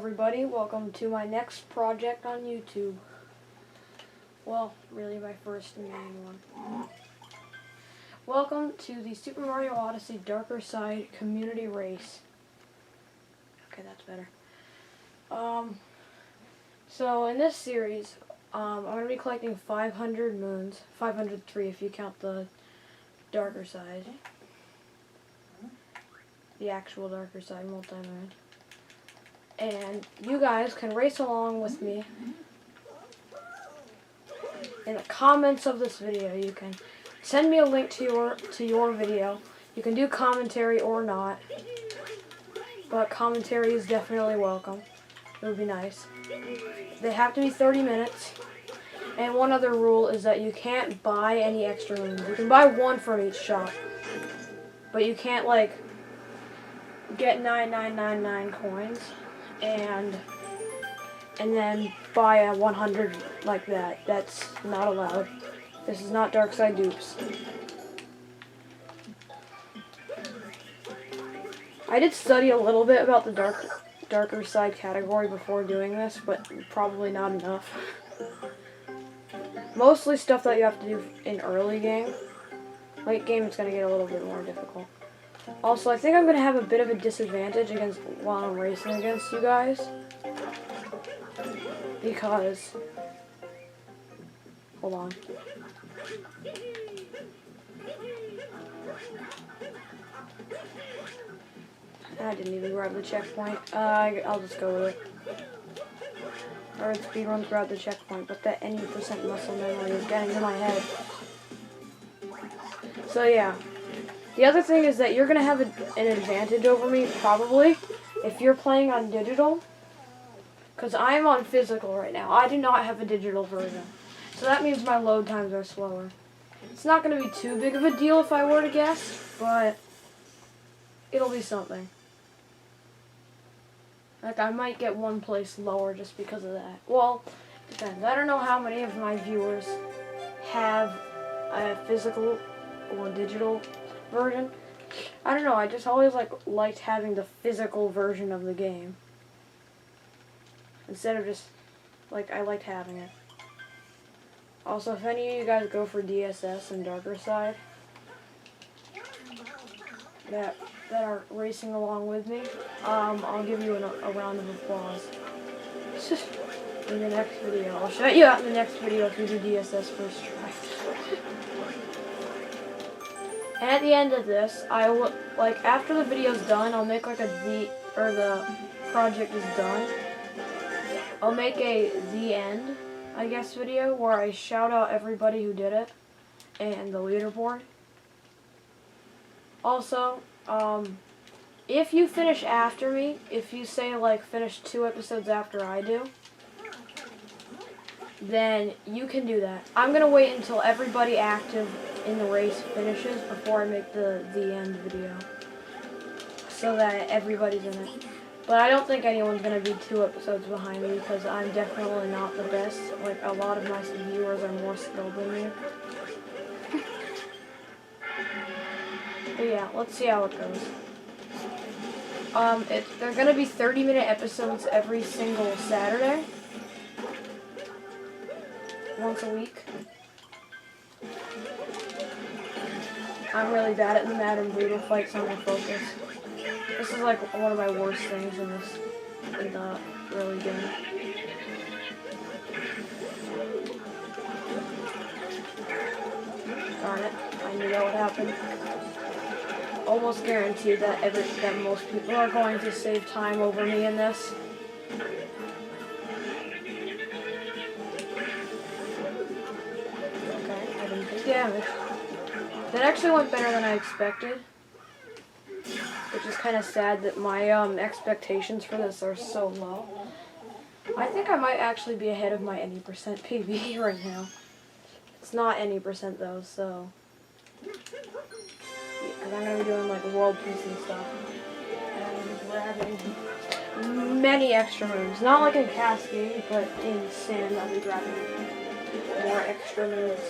everybody, welcome to my next project on YouTube. Well, really my first and main one. Welcome to the Super Mario Odyssey Darker Side Community Race. Okay, that's better. So in this series, I'm going to be collecting 500 moons, 503 if you count the Darker Side. The actual Darker Side multi-moon. And you guys can race along with me. In the comments of this video, you can send me a link to your video. You can do commentary or not, but commentary is definitely welcome. It would be nice. They have to be 30 minutes. And one other rule is that you can't buy any extra moons. You can buy one from each shop, but you can't like get 9999 coins and then buy a 100 like that. That's not allowed. This is not Dark Side dupes. I did study a little bit about the Darker Side category before doing this, but probably not enough. Mostly stuff that you have to do in early game. Late game it's going to get a little bit more difficult. Also, I think I'm going to have a bit of a disadvantage while I'm racing against you guys. Because, hold on. I didn't even grab the checkpoint. I'll just go with it. Or speedruns grab the checkpoint, but that any percent muscle memory is getting to my head. So yeah. The other thing is that you're going to have an advantage over me, probably, if you're playing on digital. Because I'm on physical right now. I do not have a digital version. So that means my load times are slower. It's not going to be too big of a deal if I were to guess, but it'll be something. Like, I might get one place lower just because of that. Well, depends. I don't know how many of my viewers have a physical or digital version. I don't know, I just always liked having the physical version of the game. Instead of just, I liked having it. Also, if any of you guys go for DSS and Darker Side, that are racing along with me, I'll give you a round of applause. In the next video. I'll shout you out in the next video if you do DSS first try. And at the end of this, I will, after the video's done, I'll make the project is done. I'll make a the end, I guess, video where I shout out everybody who did it and the leaderboard. Also, if you finish after me, if you say finish 2 episodes after I do, then you can do that. I'm gonna wait until everybody active in the race finishes before I make the end video, so that everybody's in it. But I don't think anyone's gonna be 2 episodes behind me because I'm definitely not the best. A lot of my viewers are more skilled than me. But yeah, let's see how it goes. They're gonna be 30-minute episodes every single Saturday. Once a week. I'm really bad at the Mad and Brutal fights on my focus. This is one of my worst things in the early game. Darn it, I knew that would happen. Almost guaranteed that most people are going to save time over me in this. Okay, I didn't take damage. That actually went better than I expected. Which is kind of sad that my expectations for this are so low. I think I might actually be ahead of my any percent PB right now. It's not any percent though, so... Because I'm going to be doing world peace and stuff. And I'm going to be grabbing many extra moves. Not in Cascade, but in Sand I'll be grabbing more extra moves.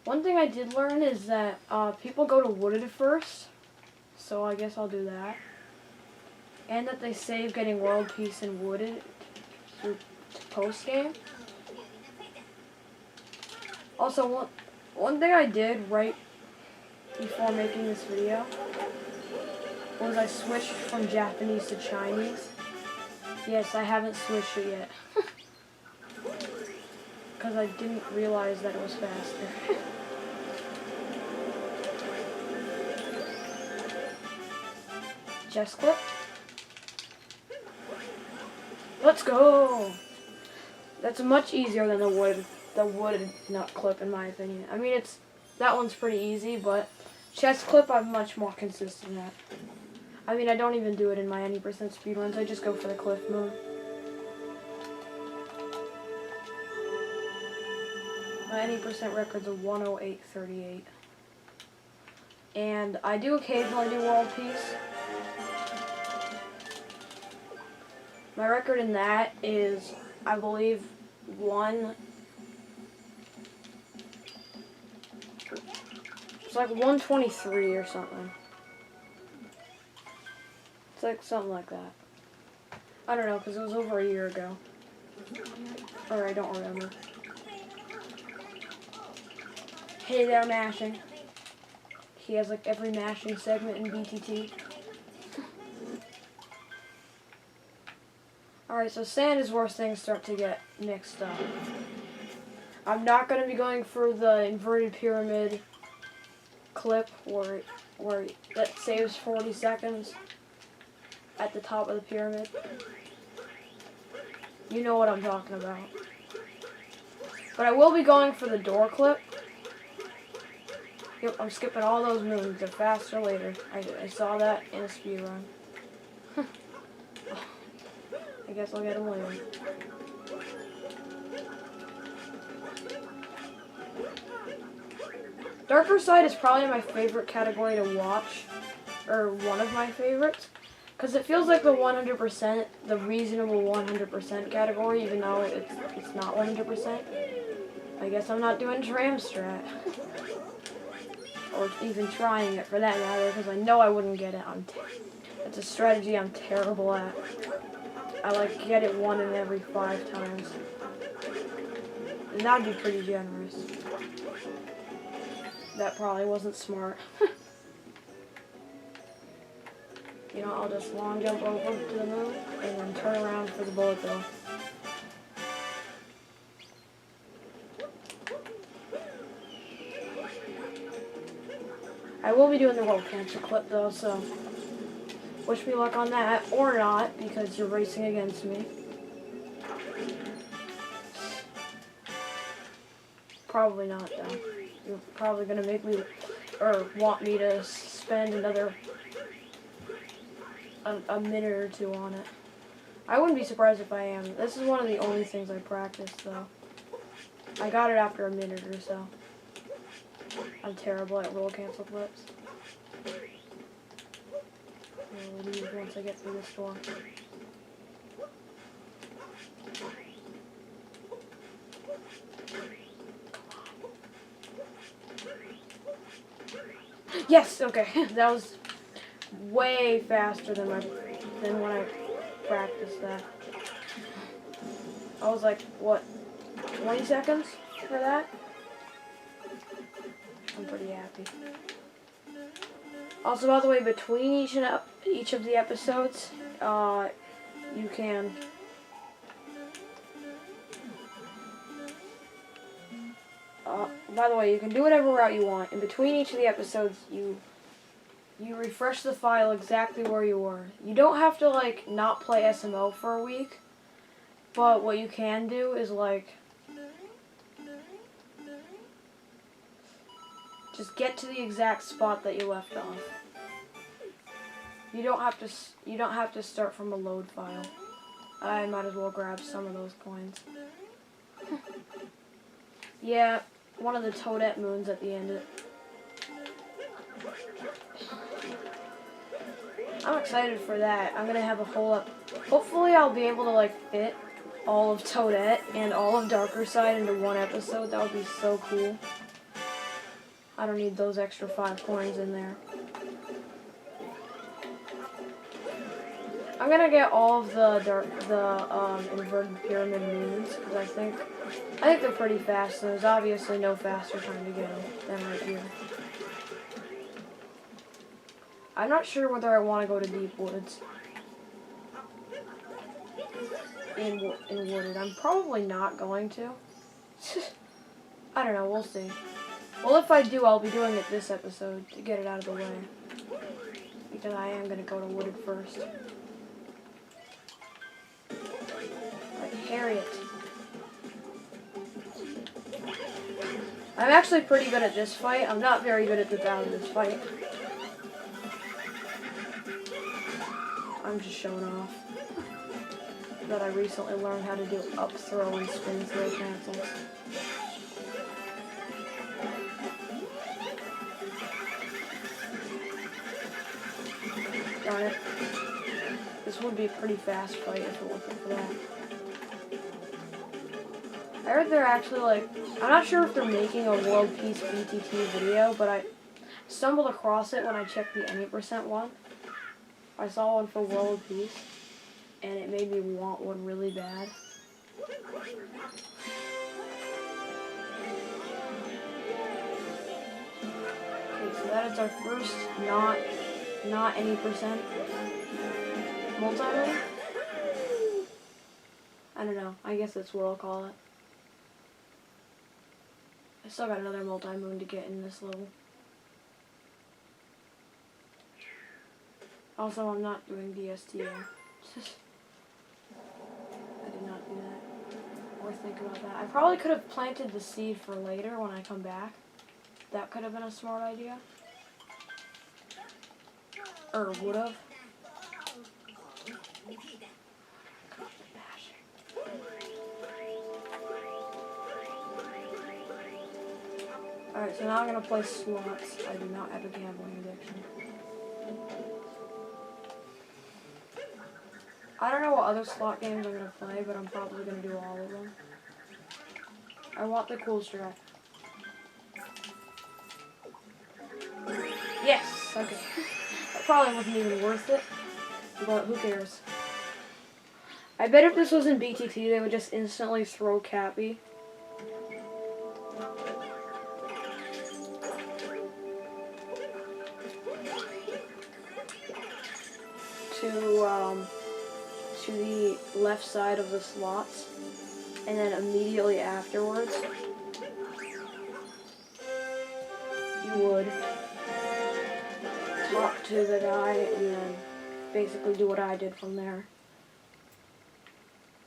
One thing I did learn is that people go to Wooded first. So so I guess I'll do that. And that they save getting world peace and wooded through post game. Also, one thing I did right before making this video was I switched from Japanese to Chinese. Yes, I haven't switched it yet. Because I didn't realize that it was faster. Chest clip. Let's go! That's much easier than the wood nut clip in my opinion. I mean, that one's pretty easy, but chest clip I'm much more consistent at. I mean, I don't even do it in my any percent speedruns. I just go for the cliff mode. My any percent record's a 108.38. And I do occasionally do world peace. My record in that is, I believe, it's like 123 or something. It's like something like that. I don't know, because it was over a year ago. Or I don't remember. Hey there, mashing. He has like every mashing segment in BTT. Alright, so sand is where things start to get mixed up. I'm not going to be going for the inverted pyramid clip where that saves 40 seconds at the top of the pyramid. You know what I'm talking about. But I will be going for the door clip. Yep, I'm skipping all those moves. They're faster later. I saw that in a speedrun. I guess I'll get them later. Darker Side is probably my favorite category to watch, or one of my favorites, because it feels like the 100%, the reasonable 100% category, even though it's not 100%. I guess I'm not doing tram strat. Or even trying it for that matter, because I know I wouldn't get it. It's a strategy I'm terrible at. I like get it 1 in every 5 times. And that'd be pretty generous. That probably wasn't smart. You know, I'll just long jump over to the moon and then turn around for the bullet bill. I will be doing the roll cancer clip though, so wish me luck on that, or not, because you're racing against me. Probably not though. You're probably gonna make me, or want me to spend another a minute or 2 on it. I wouldn't be surprised if I am. This is one of the only things I practiced though. I got it after a minute or so. I'm terrible at roll cancel clips. I'll leave once I get through this door. Yes, okay. That was way faster than when I practiced that. I was like, what, 20 seconds for that? I'm pretty happy. Also, by the way, between each of the episodes, you can by the way, you can do whatever route you want. In between each of the episodes, you refresh the file exactly where you were. You don't have to like not play SMO for a week, but what you can do is like just get to the exact spot that you left off. You don't have to start from a load file. I might as well grab some of those coins. Yeah, one of the Toadette moons at the end of it. I'm excited for that. I'm gonna have a whole hopefully I'll be able to like fit all of Toadette and all of Darker Side into one episode. That would be so cool. I don't need those extra 5 coins in there. I'm gonna get all of the inverted pyramid moons because I think they're pretty fast. So there's obviously no faster time to get them than right here. I'm not sure whether I want to go to deep woods in wooded. I'm probably not going to. I don't know. We'll see. Well, if I do, I'll be doing it this episode to get it out of the way because I am gonna go to wooded first. Harriet. I'm actually pretty good at this fight. I'm not very good at the this fight. I'm just showing off that I recently learned how to do up throw and spin throw cancels. Darn it. This would be a pretty fast fight if it wasn't for that. I heard they're actually I'm not sure if they're making a World Peace BTT video, but I stumbled across it when I checked the any % one. I saw one for World Peace, and it made me want one really bad. Okay, so that is our first not any % multi-mode. I don't know. I guess that's what I'll call it. I still got another multi-moon to get in this level. Also, I'm not doing DSTA. I did not do that. Or think about that. I probably could have planted the seed for later when I come back. That could have been a smart idea. Or would have. Alright, so now I'm going to play slots. I do not have a gambling addiction. I don't know what other slot games I'm going to play, but I'm probably going to do all of them. I want the cool strat. Yes! Okay. That probably wasn't even worth it, but who cares? I bet if this was in BTT, they would just instantly throw Cappy. To the left side of the slots, and then immediately afterwards, you would talk to the guy and then basically do what I did from there.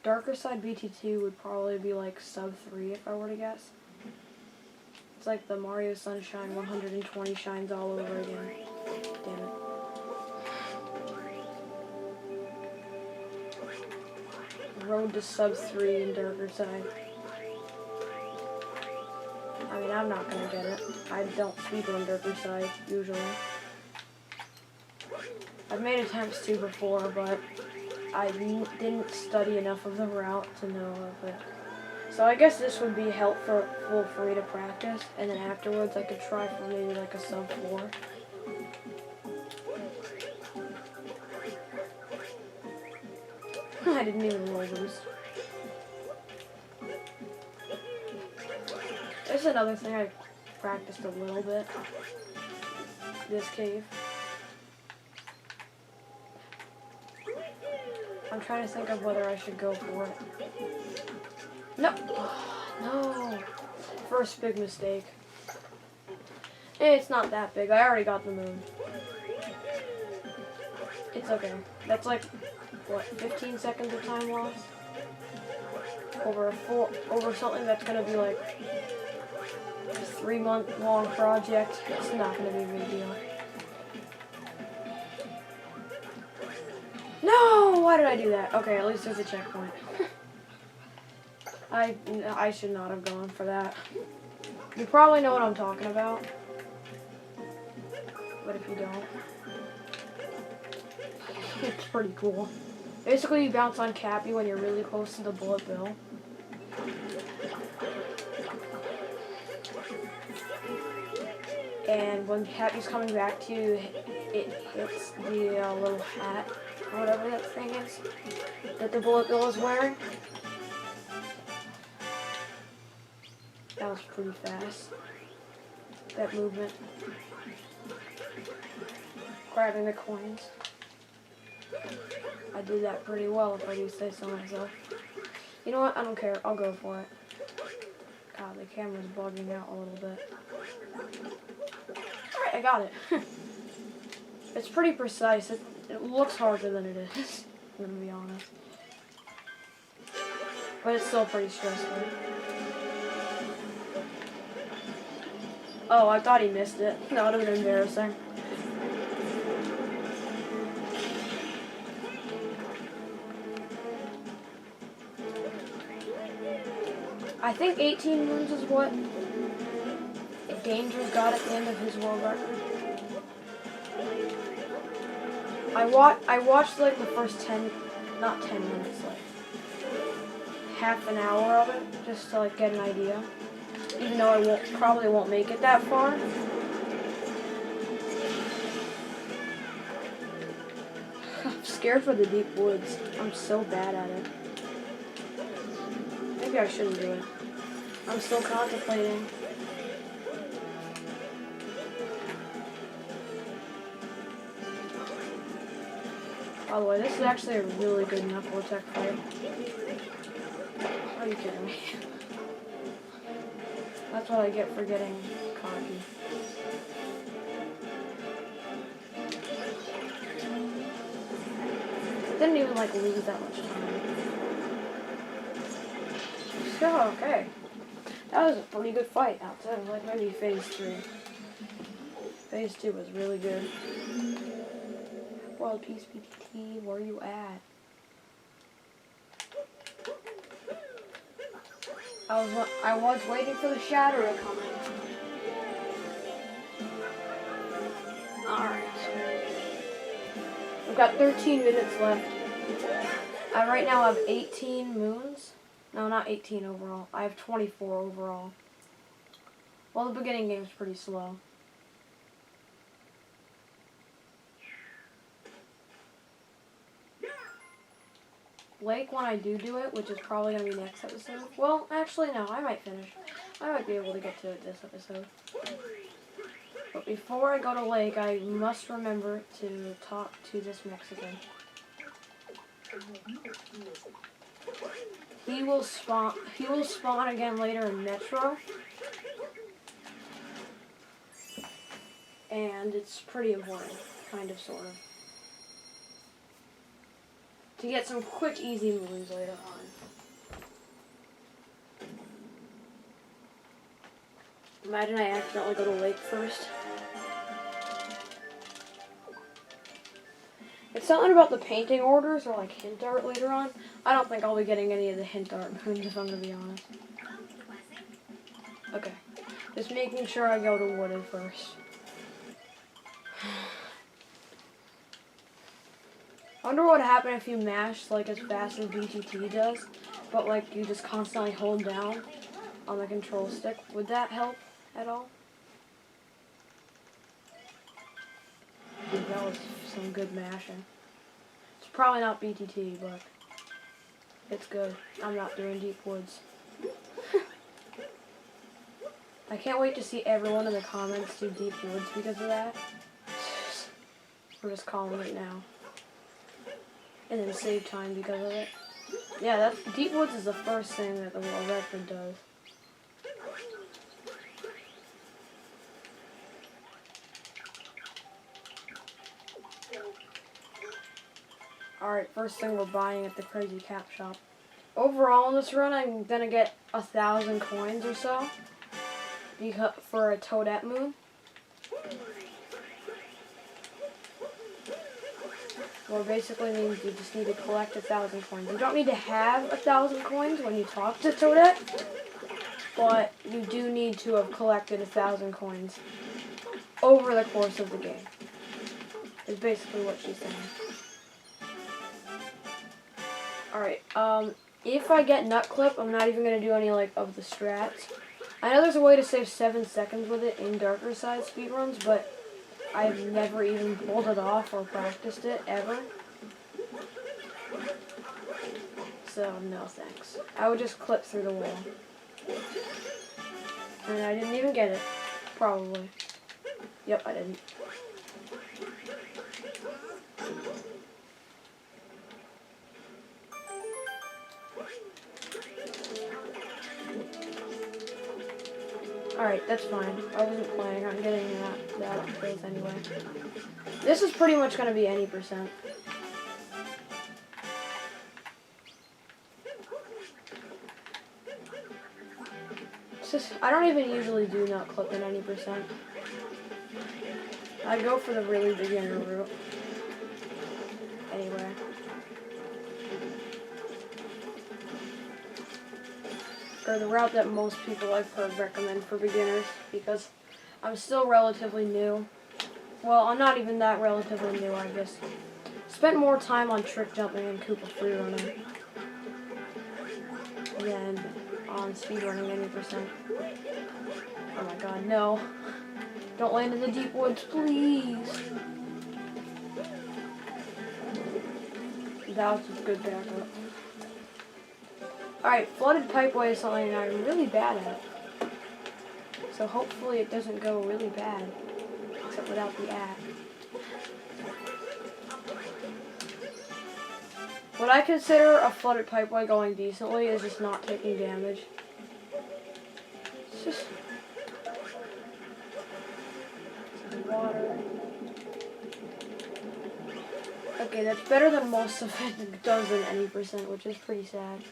Darker side BT2 would probably be like sub 3 if I were to guess. It's like the Mario Sunshine 120 shines all over again. Damn it. Road to sub 3 in darker side. I mean, I'm not gonna get it. I don't speak on darker side usually. I've made attempts to before, but I didn't study enough of the route to know of it. So I guess this would be helpful for me to practice, and then afterwards I could try for maybe like a sub 4. I didn't even roll those. There's another thing I practiced a little bit. This cave. I'm trying to think of whether I should go for it. No! No! First big mistake. It's not that big. I already got the moon. It's okay. That's like, what, 15 seconds of time loss? Over something that's gonna be like a 3-month-long project. It's not gonna be a big deal. No! Why did I do that? Okay, at least there's a checkpoint. I should not have gone for that. You probably know what I'm talking about. But if you don't, it's pretty cool. Basically, you bounce on Cappy when you're really close to the bullet bill. And when Cappy's coming back to you, it hits the little hat or whatever that thing is that the bullet bill is wearing. That was pretty fast. That movement. Grabbing the coins. I did that pretty well, if I do say so myself. You know what? I don't care. I'll go for it. God, the camera's bugging out a little bit. Alright, I got it. It's pretty precise. It looks harder than it is, I'm gonna be honest. But it's still pretty stressful. Oh, I thought he missed it. That would have been embarrassing. I think 18 moons is what Danger's got at the end of his world record. I watched like the first 10, not 10 minutes, like half an hour of it, just to like get an idea. Even though I probably won't make it that far. I'm scared for the deep woods. I'm so bad at it. Maybe I shouldn't do it. I'm still contemplating. By the way, this is actually a really good knuckle attack fight. Are you kidding me? That's what I get for getting cocky. Didn't even like lose that much time. So, okay. That was a pretty good fight outside of like maybe phase 3. Phase 2 was really good. World Peace PPT, where you at? I was waiting for the shadow to come in. Alright. We've got 13 minutes left. I right now have 18 moons. No, not 18 overall. I have 24 overall. Well, the beginning game's pretty slow. Lake when I do it, which is probably going to be next episode. Well, actually, no, I might finish. I might be able to get to it this episode. But before I go to Lake, I must remember to talk to this Mexican. He will spawn again later in Metro. And it's pretty important, kind of, sort of. To get some quick, easy moves later on. Imagine I accidentally go to Lake first. It's something about the painting orders or like hint art later on. I don't think I'll be getting any of the hint art moves if I'm gonna be honest. Okay. Just making sure I go to Wooded first. I wonder what would happen if you mash like as fast as BGT does, but like you just constantly hold down on the control stick. Would that help at all? Dude, that was some good mashing. It's probably not BTT, but it's good. I'm not doing Deep Woods. I can't wait to see everyone in the comments do Deep Woods because of that. We're just calling it now. And then save time because of it. Yeah, that's Deep Woods is the first thing that the world record does. Alright, first thing we're buying at the Crazy Cap Shop. Overall in this run, I'm gonna get 1,000 coins or so for a Toadette moon. Well, basically means you just need to collect 1,000 coins. You don't need to have 1,000 coins when you talk to Toadette, but you do need to have collected 1,000 coins over the course of the game. Is basically what she's saying. Alright, if I get Nut Clip, I'm not even going to do any like of the strats. I know there's a way to save 7 seconds with it in Darker Side speedruns, but I've never even pulled it off or practiced it, ever. So, no thanks. I would just clip through the wall. And I didn't even get it. Probably. Yep, I didn't. Alright, that's fine. I wasn't planning on getting that kills anyway. This is pretty much going to be any percent. It's just, I don't even usually do not clip in any percent. I go for the really beginner route. Anyway. Or the route that most people I've heard recommend for beginners, because I'm still relatively new. Well, I'm not even that relatively new, I just spent more time on trick jumping and Koopa free running than on speedrunning any percent. Oh my god, no. Don't land in the deep woods, please. That was a good backup. Alright, flooded pipeway is something I'm really bad at. So hopefully it doesn't go really bad. Except without the at. What I consider a flooded pipeway going decently is just not taking damage. It's just water. Okay, that's better than most of it does in any percent, which is pretty sad.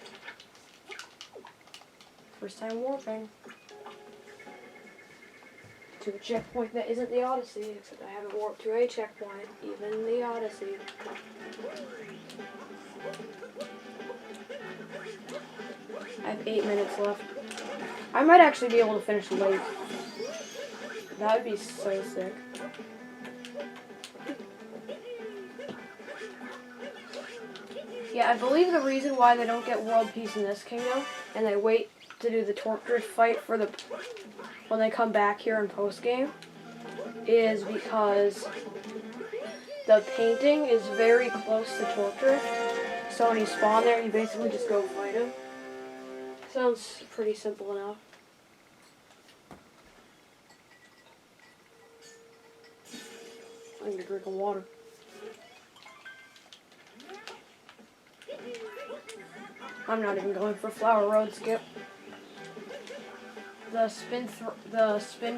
First time warping to a checkpoint that isn't the Odyssey, except I haven't warped to a checkpoint, even the Odyssey. I have 8 minutes left. I might actually be able to finish late. That would be so sick. Yeah, I believe the reason why they don't get world peace in this kingdom, and they wait to do the torque drift fight for the when they come back here in post game, is because the painting is very close to torque drift. So when you spawn there, you basically just go fight him. Sounds pretty simple enough. I need a drink of water. I'm not even going for Flower Road skip. The spin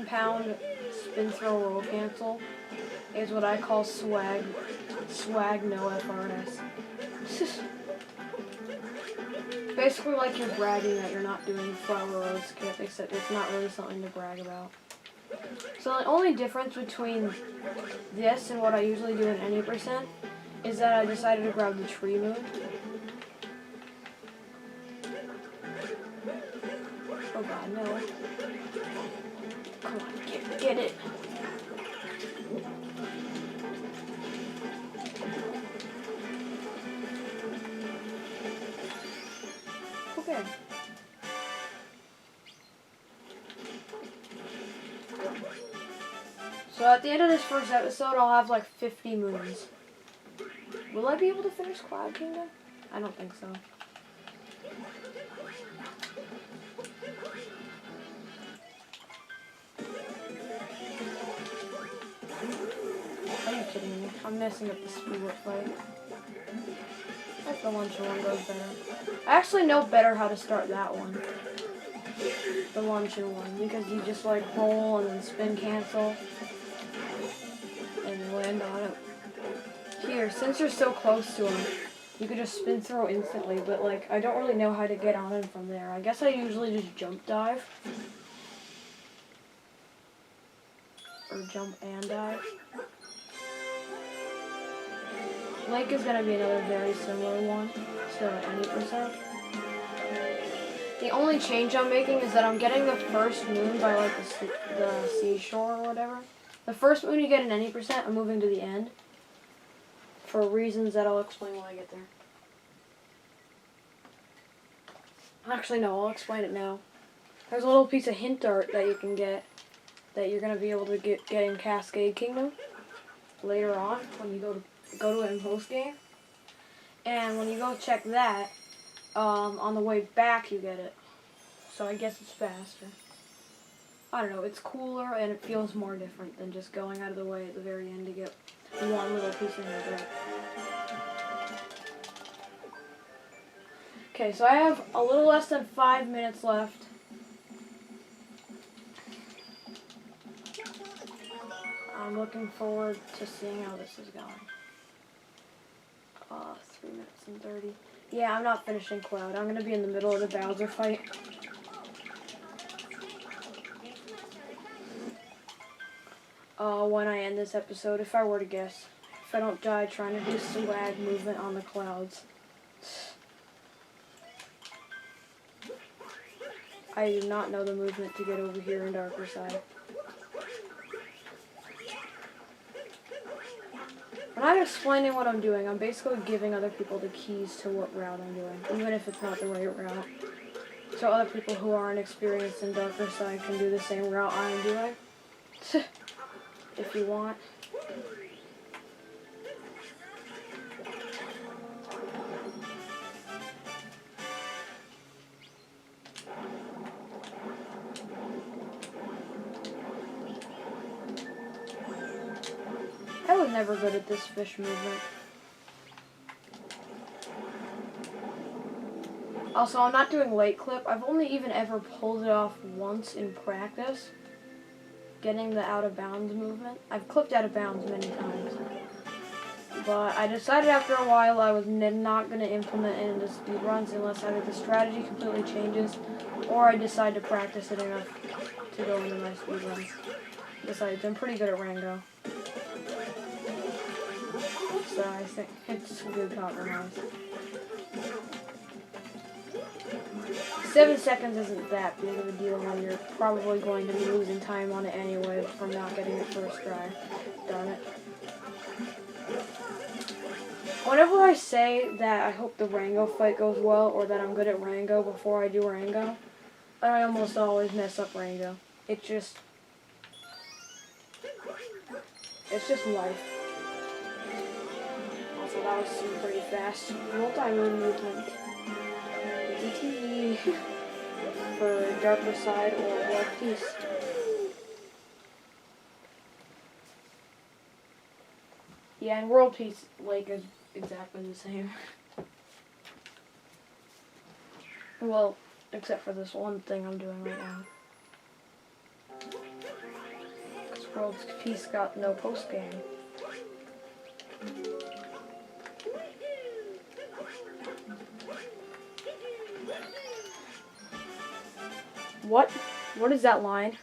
pound, spin throw roll cancel is what I call swag. Swag no FRS. Basically like you're bragging that you're not doing Flower Road skip, except it's not really something to brag about. So the only difference between this and what I usually do in any percent is that I decided to grab the tree moon. Oh god, no. Come on, get it. Okay. So at the end of this first episode, I'll have like 50 moons. Will I be able to finish Cloud Kingdom? I don't think so. Are you kidding me? I'm messing up the speedrun fight. I think the luncheon one goes better. I actually know better how to start that one. The luncheon one, because you just like roll and then spin cancel and land on it. Here, since you're so close to him, you could just spin throw instantly, but like I don't really know how to get on him from there. I guess I usually just jump dive. Or jump and dive. Lake is going to be another very similar one, so at any percent. The only change I'm making is that I'm getting the first moon by like the seashore or whatever. The first moon you get in any percent, I'm moving to the end. For reasons that I'll explain when I get there. Actually no, I'll explain it now. There's a little piece of hint art that you can get that you're going to be able to get in Cascade Kingdom later on when you go to it in post game. And when you go check that, on the way back you get it. So I guess it's faster. I don't know, it's cooler and it feels more different than just going out of the way at the very end to get one little piece of bread. Okay, so I have a little less than 5 minutes left. I'm looking forward to seeing how this is going. 3 minutes and 30. Yeah, I'm not finishing Cloud. I'm going to be in the middle of the Bowser fight. When I end this episode, if I were to guess. If I don't die trying to do swag movement on the clouds. I do not know the movement to get over here in Darker Side. When I'm explaining what I'm doing, I'm basically giving other people the keys to what route I'm doing, even if it's not the right route. So other people who aren't experienced in Darker Side can do the same route I'm doing. If you want. I was never good at this fish movement. Also, I'm not doing late clip. I've only even ever pulled it off once in practice. Getting the out of bounds movement. I've clipped out of bounds many times. But I decided after a while I was not going to implement it into speedruns unless either the strategy completely changes or I decide to practice it enough to go into my speedruns. Besides, I'm pretty good at Rango. So I think it's a good compromise. 7 seconds isn't that big of a deal when you're probably going to be losing time on it anyway from not getting it first try. Darn it. Whenever I say that I hope the Rango fight goes well or that I'm good at Rango before I do Rango, I almost always mess up Rango. It's just life. Also, that was some pretty fast multi-move movement. DT for Darker Side or World Peace. Yeah, and World Peace Lake is exactly the same. Well, except for this one thing I'm doing right now. Because World Peace got no post game. What? What is that line?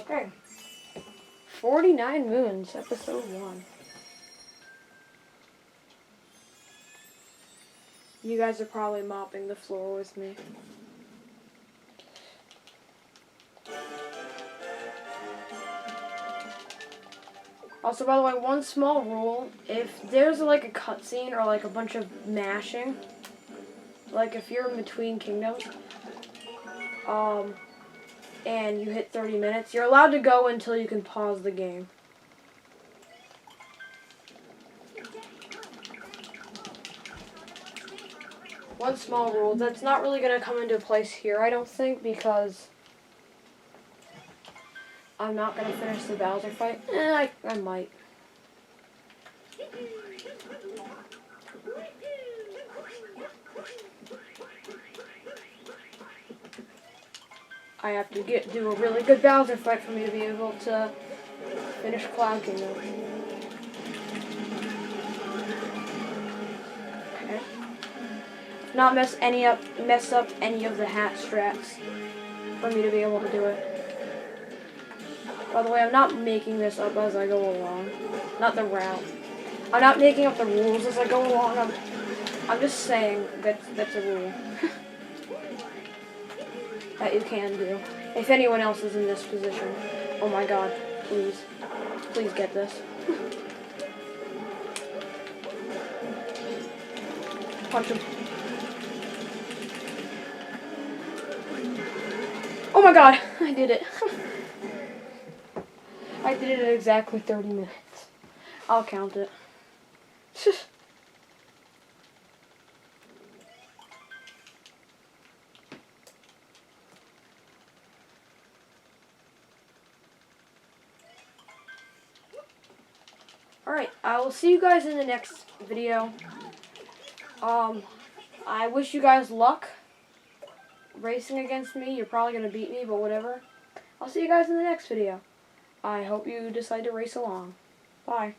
Okay. 49 Moons, episode 1. You guys are probably mopping the floor with me. Also, by the way, one small rule, if there's like a cutscene or like a bunch of mashing, like if you're in between kingdoms, and you hit 30 minutes, you're allowed to go until you can pause the game. One small rule, that's not really going to come into place here, I don't think, because I'm not going to finish the Bowser fight. I might. I have to do a really good Bowser fight for me to be able to finish Cloud Kingdom. Okay. Not mess up any of the hat strats for me to be able to do it. By the way, I'm not making this up as I go along. Not the route. I'm not making up the rules as I go along. I'm just saying that's a rule. That you can do. If anyone else is in this position. Oh my god, please. Please get this. Punch him. Oh my god, I did it. I did it at exactly 30 minutes. I'll count it. Alright, I will see you guys in the next video. I wish you guys luck racing against me. You're probably going to beat me, but whatever. I'll see you guys in the next video. I hope you decide to race along. Bye.